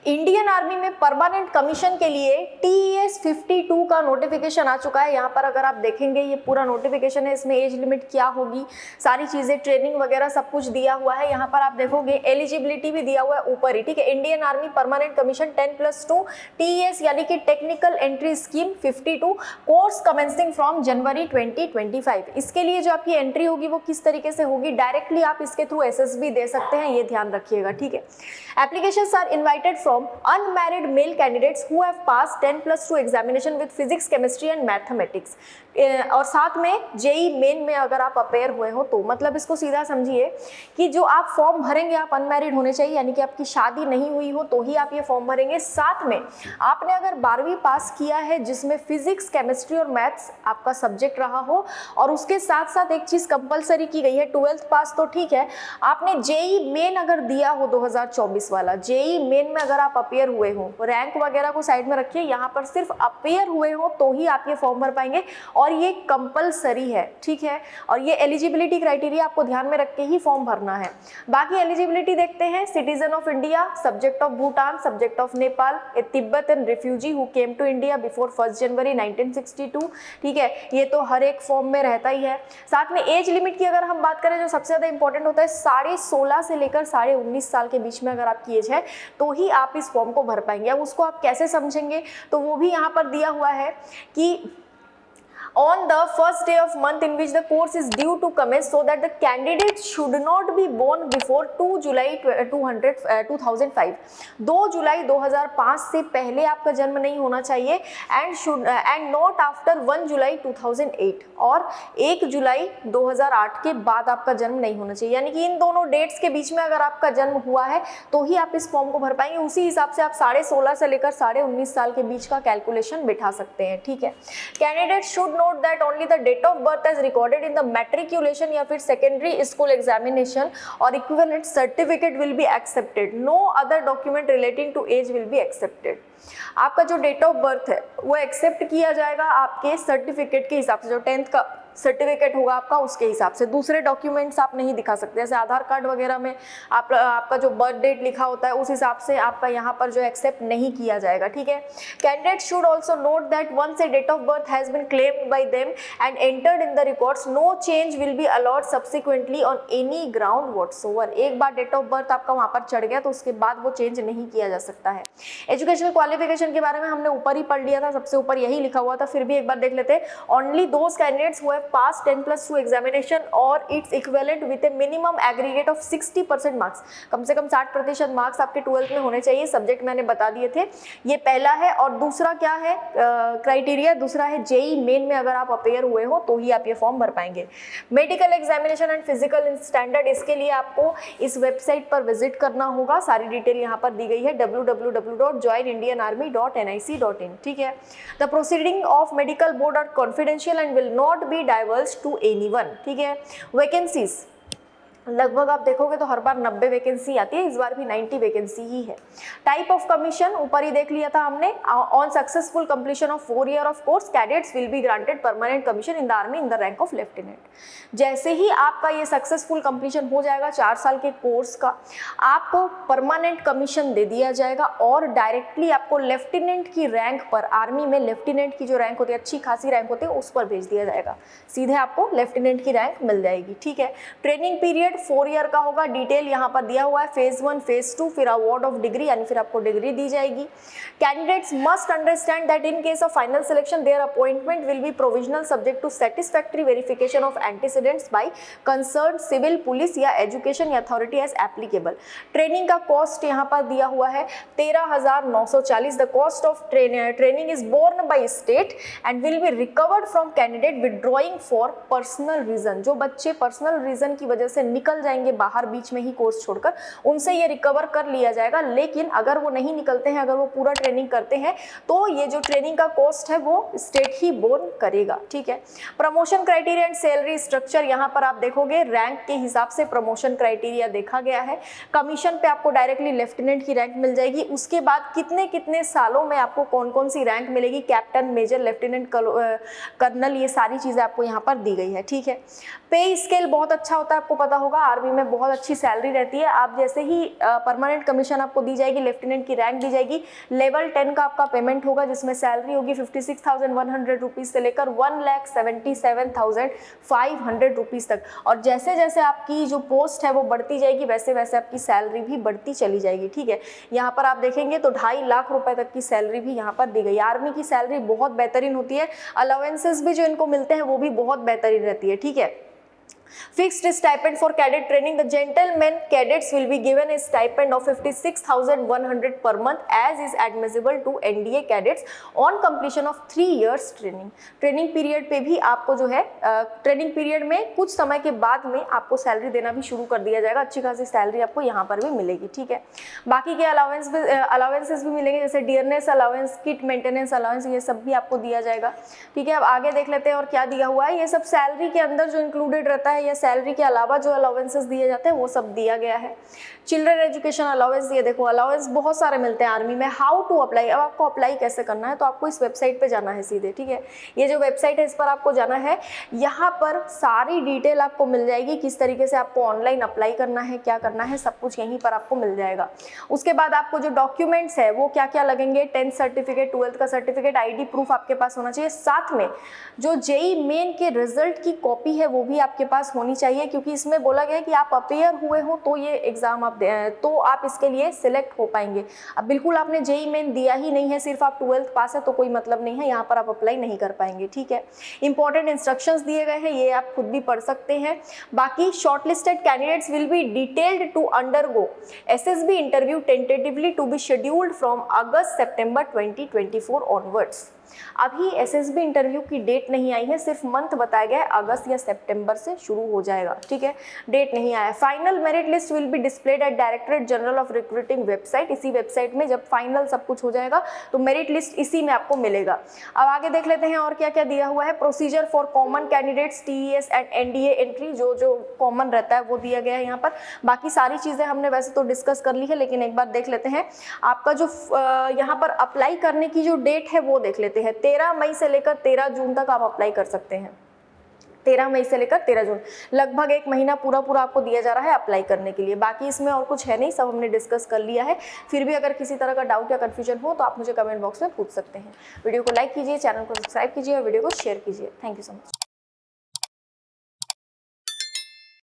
Indian army में permanent commission के लिए TES 52 का नोटिफिकेशन आ चुका है। यहाँ पर अगर आप देखेंगे ये पूरा नोटिफिकेशन है, इसमें एज लिमिट क्या होगी, सारी चीजें, ट्रेनिंग वगैरह सब कुछ दिया हुआ है। यहाँ पर आप देखोगे एलिजिबिलिटी भी दिया हुआ है ऊपर ही, ठीक है। Indian army permanent commission 10+2 TES यानी कि technical entry scheme 52 course commencing from January 2025। इसके लिए जो आपकी एंट्री होगी वो किस तरीके से होगी, डायरेक्टली आप इसके थ्रू SSB दे सकते हैं, ये ध्यान रखिएगा, ठीक है। Applications are invited from unmarried male candidates who have passed 10+2 examination with physics, chemistry and mathematics। और साथ में जेई मेन में अगर आप अपेयर हुए हो तो, मतलब इसको सीधा समझिए कि जो आप फॉर्म भरेंगे आप अनमैरिड होने चाहिए, यानी कि आपकी शादी नहीं हुई हो तो ही आप ये फॉर्म भरेंगे। साथ में आपने अगर 12वीं पास किया है जिसमें फिजिक्स, केमिस्ट्री और मैथ्स आपका सब्जेक्ट रहा हो, और उसके साथ साथ एक चीज कंपलसरी की गई है, 12th पास तो ठीक है, आपने जेई मेन अगर दिया हो 2024 वाला, जेई मेन में अगर आप अपेयर हुए हो, रैंक वगैरह को साइड में रखिए, यहाँ पर सिर्फ अपेयर हुए हो तो ही आप ये फॉर्म भर पाएंगे और ये कंपलसरी है, ठीक है। और ये एलिजिबिलिटी क्राइटेरिया आपको ध्यान में रख के ही फॉर्म भरना है। बाकी एलिजिबिलिटी देखते हैं, citizen of India, subject of Bhutan, subject of Nepal, a Tibetan refugee who came to India before 1 January 1962, ठीक है। ये तो हर एक फॉर्म में रहता ही है। साथ में एज लिमिट की अगर हम बात करें, जो सबसे ज्यादा इंपॉर्टेंट होता है, 16.5 से लेकर 19.5 साल के बीच में अगर आपकी एज है तो ही आप इस फॉर्म को भर पाएंगे। अब उसको आप कैसे समझेंगे, तो वो भी यहाँ पर दिया हुआ है कि on the first day of month in which the course is due to commence, so that the candidate should not be born before 2 July 2005। 2 जुलाई 2005 से पहले आपका जन्म नहीं होना चाहिए, and not after 1 जुलाई 2008, और 1 जुलाई 2008 के बाद आपका जन्म नहीं होना चाहिए। यानी कि इन दोनों डेट्स के बीच में अगर आपका जन्म हुआ है तो ही आप इस फॉर्म को भर पाएंगे। उसी हिसाब से आप 16.5 से लेकर 19.5 साल के बीच का कैलकुलेशन बिठा सकते हैं, ठीक है। Candidate should note that only the date of birth as recorded in the matriculation या फिर secondary school examination or equivalent certificate will be accepted. No other document relating to age will be accepted. आपका जो date of birth है वो accept किया जाएगा आपके certificate के हिसाब से, जो 10th का सर्टिफिकेट होगा आपका उसके हिसाब से। दूसरे डॉक्यूमेंट्स आप नहीं दिखा सकते, जैसे आधार कार्ड वगैरह में आपका जो बर्थ डेट लिखा होता है उस हिसाब से आपका यहाँ पर जो एक्सेप्ट नहीं किया जाएगा, ठीक है। Candidate should also note that once a date of birth has been claimed by them and entered in the records, no change will be allowed subsequently on any ground whatsoever. एक बार date of birth आपका वहाँ पर चढ़ गया तो उसके बाद वो चेंज नहीं किया जा सकता है। एजुकेशनल क्वालिफिकेशन के बारे में हमने ऊपर ही पढ़ लिया था, सबसे ऊपर यही लिखा हुआ था, फिर भी एक बार देख लेते हैं। Only those candidates who have pass 10+2 examination or its equivalent with a minimum aggregate of 60% marks, कम से कम 60% मार्क्स आपके 12th में होने चाहिए। सब्जेक्ट मैंने बता दिए थे, ये पहला है। और दूसरा क्या है क्राइटेरिया, दूसरा है जेई मेन में अगर आप अपेयर हुए हो तो ही आप ये फॉर्म भर पाएंगे। Medical examination and physical standard, इसके लिए आपको इस वेबसाइट पर विजिट करना होगा, सारी डिटेल यहाँ पर दी गई है www.joinindianarmy.nic.in, ठीक है। The proceeding of medical board are confidential and will not be diverse to anyone, ठीक है। वैकेंसीज लगभग आप देखोगे तो हर बार 90 वैकेंसी आती है, इस बार भी 90 वैकेंसी ही है। टाइप ऑफ कमीशन ऊपर ही देख लिया था हमने। On successful completion of 4 year of course cadets will be granted permanent commission in the army in the rank of lieutenant. जैसे ही आपका ये सक्सेसफुल कंप्लीशन हो जाएगा 4 साल के कोर्स का, आपको परमानेंट कमीशन दे दिया जाएगा और डायरेक्टली आपको लेफ्टिनेंट की रैंक पर, आर्मी में लेफ्टिनेंट की जो रैंक होती है, अच्छी खासी रैंक होती है, उस पर भेज दिया जाएगा, सीधे आपको लेफ्टिनेंट की रैंक मिल जाएगी, ठीक है। ट्रेनिंग पीरियड 4 ईयर का होगा, डिटेल यहाँ पर दिया हुआ है, फेज 1, फेज 2, फिर अवार्ड ऑफ डिग्री, यानी फिर आपको डिग्री दी जाएगी। Candidates must understand that in case of final selection their appointment will be provisional subject to satisfactory verification of antecedents by concern civil, police या education authority as applicable. Training का cost यहाँ पर दिया हुआ है 13,940। The cost of training is borne by state and will be recovered from candidate withdrawing for personal reason. जो बच्चे personal reason की वजह से निकल जाएंगे बाहर बीच में ही कोर्स छोड़कर, उनसे ये रिकवर कर लिया जाएगा। लेकिन अगर वो नहीं निकलते हैं, अगर वो पूरा ट्रेनिंग करते हैं, तो ये जो ट्रेनिंग का कॉस्ट है वो स्टेट ही बोर्न करेगा, ठीक है। Promotion criteria and salary structure, यहाँ पर आप देखोगे रैंक के हिसाब से प्रमोशन क्राइटेरिया देखा गया है। कमीशन पे आपको डायरेक्टली लेफ्टिनेंट की रैंक मिल जाएगी। उसके बाद कितने कितने सालों में आपको कौन कौन सी रैंक मिलेगी, कैप्टन, मेजर, लेफ्टिनेंट, कर्नल, ये सारी चीजें आपको यहाँ पर दी गई है, ठीक है। पे स्केल बहुत अच्छा होता है, आपको पता होगा। होगा, आर्मी में बहुत अच्छी सैलरी रहती है। आप जैसे ही परमानेंट कमीशन आपको दी जाएगी, लेफ्टिनेंट की रैंक दी जाएगी, लेवल 10 का आपका पेमेंट होगा, जिसमें सैलरी होगी 56,100 रुपीज़ से लेकर 1,77,500 रुपीज़ तक। और जैसे जैसे आपकी जो पोस्ट है वो बढ़ती जाएगी, वैसे वैसे आपकी सैलरी भी बढ़ती चली जाएगी, ठीक है। यहाँ पर आप देखेंगे तो 2.5 लाख रुपए तक की सैलरी भी यहाँ पर दी गई। आर्मी की सैलरी बहुत बेहतरीन होती है, अलाउंसेस भी जो इनको मिलते हैं वो भी बहुत बेहतरीन रहती है, ठीक है। Fixed stipend for cadet training. The gentlemen cadets will be given a stipend of 56,100 per month as is admissible to NDA cadets on completion of 3 years training. Training period पे भी आपको जो है ट्रेनिंग पीरियड में कुछ समय के बाद में आपको सैलरी देना भी शुरू कर दिया जाएगा। अच्छी खासी सैलरी आपको यहाँ पर भी मिलेगी, ठीक है। बाकी के अलाउंसेस भी मिलेंगे, जैसे dearness allowance, kit maintenance allowance, ये सब भी आपको दिया जाएगा, ठीक है। अब आगे देख लेते हैं और क्या दिया हुआ है। ये सब सैलरी के अंदर जो इंक्लूडेड रहता है या सैलरी के अलावा जो अलाउंसेस दिए जाते हैं वो सब दिया गया है। चिल्ड्रन एजुकेशन अलाउंस, ये देखो अलाउंस बहुत सारे मिलते हैं आर्मी में। हाउ टू अप्लाई, अब आपको अप्लाई कैसे करना है, तो आपको इस वेबसाइट पे जाना है सीधे, ठीक है। ये जो वेबसाइट है इस पर आपको जाना है, यहाँ पर सारी डिटेल आपको मिल जाएगी, किस तरीके से आपको ऑनलाइन अप्लाई करना है, क्या करना है, सब कुछ यहीं पर आपको मिल जाएगा। उसके बाद आपको जो डॉक्यूमेंट्स है वो क्या क्या लगेंगे, 10th सर्टिफिकेट, 12th का सर्टिफिकेट, ID प्रूफ आपके पास होना चाहिए। साथ में जो JEE मेन के रिजल्ट की कॉपी है वो भी आपके पास होनी चाहिए, क्योंकि इसमें बोला गया है कि आप अपेयर हुए हो तो ये एग्जाम आप तो आप इसके लिए सिलेक्ट हो पाएंगे। अब बिल्कुल आपने JEE मेन दिया ही नहीं है, सिर्फ आप 12th पास है तो कोई मतलब नहीं है, यहाँ पर आप अप्लाई नहीं कर पाएंगे, ठीक है। इंपॉर्टेंट इंस्ट्रक्शंस दिए गए हैं, ये आप खुद भी पढ़ सकते हैं। बाकी shortlisted candidates will be detailed to undergo SSB interview tentatively to be scheduled from August September 2024 onwards. अभी SSB इंटरव्यू की डेट नहीं आई है, सिर्फ मंथ बताया गया है, अगस्त या सितंबर से शुरू हो जाएगा, ठीक है, डेट नहीं आया है। Final merit list will be displayed eight directorate general of recruiting website. इसी वेबसाइट में जब फाइनल सब कुछ हो जाएगा तो मेरिट लिस्ट इसी में आपको मिलेगा। अब आगे देख लेते हैं और क्या क्या दिया हुआ है। Procedure for common candidates TES and NDA entry, जो कॉमन रहता है वो दिया गया है यहाँ पर। बाकी सारी चीज़ें हमने वैसे तो डिस्कस कर ली है, लेकिन एक बार देख लेते हैं। आपका जो यहाँ पर अप्लाई करने की जो डेट है वो देख लेते हैं। 13 मई से लेकर 13 जून तक आप अप्लाई कर सकते हैं। 13 मई से लेकर 13 जून, लगभग 1 महीना पूरा आपको दिया जा रहा है अप्लाई करने के लिए। बाकी इसमें और कुछ है नहीं, सब हमने डिस्कस कर लिया है। फिर भी अगर किसी तरह का डाउट या कन्फ्यूजन हो तो आप मुझे कमेंट बॉक्स में पूछ सकते हैं। वीडियो को लाइक कीजिए, चैनल को सब्सक्राइब कीजिए और वीडियो को शेयर कीजिए। Thank you so much.